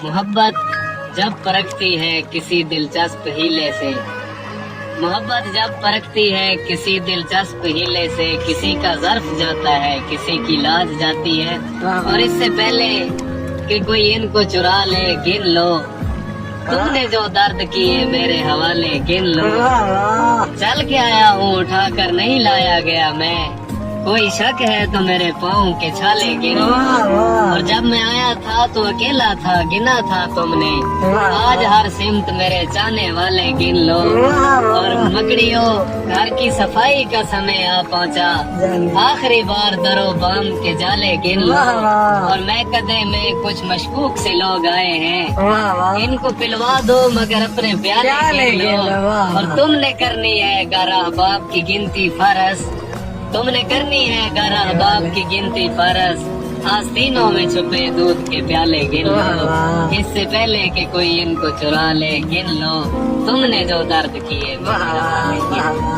محبت جب پرکھتی ہے کسی دلچسپ ہیلے سے، محبت جب پرکھتی ہے کسی دلچسپ ہیلے سے، کسی کا ظرف جاتا ہے کسی کی لاج جاتی ہے، اور اس سے پہلے کہ کوئی ان کو چرا لے گن لو، تم نے جو درد کیے میرے حوالے گن لو، چل کے آیا ہوں اٹھا کر نہیں لایا گیا میں، کوئی شک ہے تو میرے پاؤں کے چھالے گن لو، اور جب میں آیا تھا تو اکیلا تھا گنا تھا تم نے، آج ہر سمت میرے چاہنے والے گن لو، اور مکڑیوں گھر کی صفائی کا سمے آ پہنچا، آخری بار درو بام کے جالے گن لو، اور میں کدے میں کچھ مشکوک سے لوگ آئے ہیں، ان کو پلوا دو مگر اپنے پیالے گن لو، اور تم نے کرنی ہے گارہ باپ کی گنتی فرض، تم نے کرنی ہے گارہ باپ کی گنتی فرض، آستینوں میں چھپے دودھ کے پیالے گن لو، اس سے پہلے کہ کوئی ان کو چرا لے گن لو، تم نے جو درد کیے میرے حوالے گن لو۔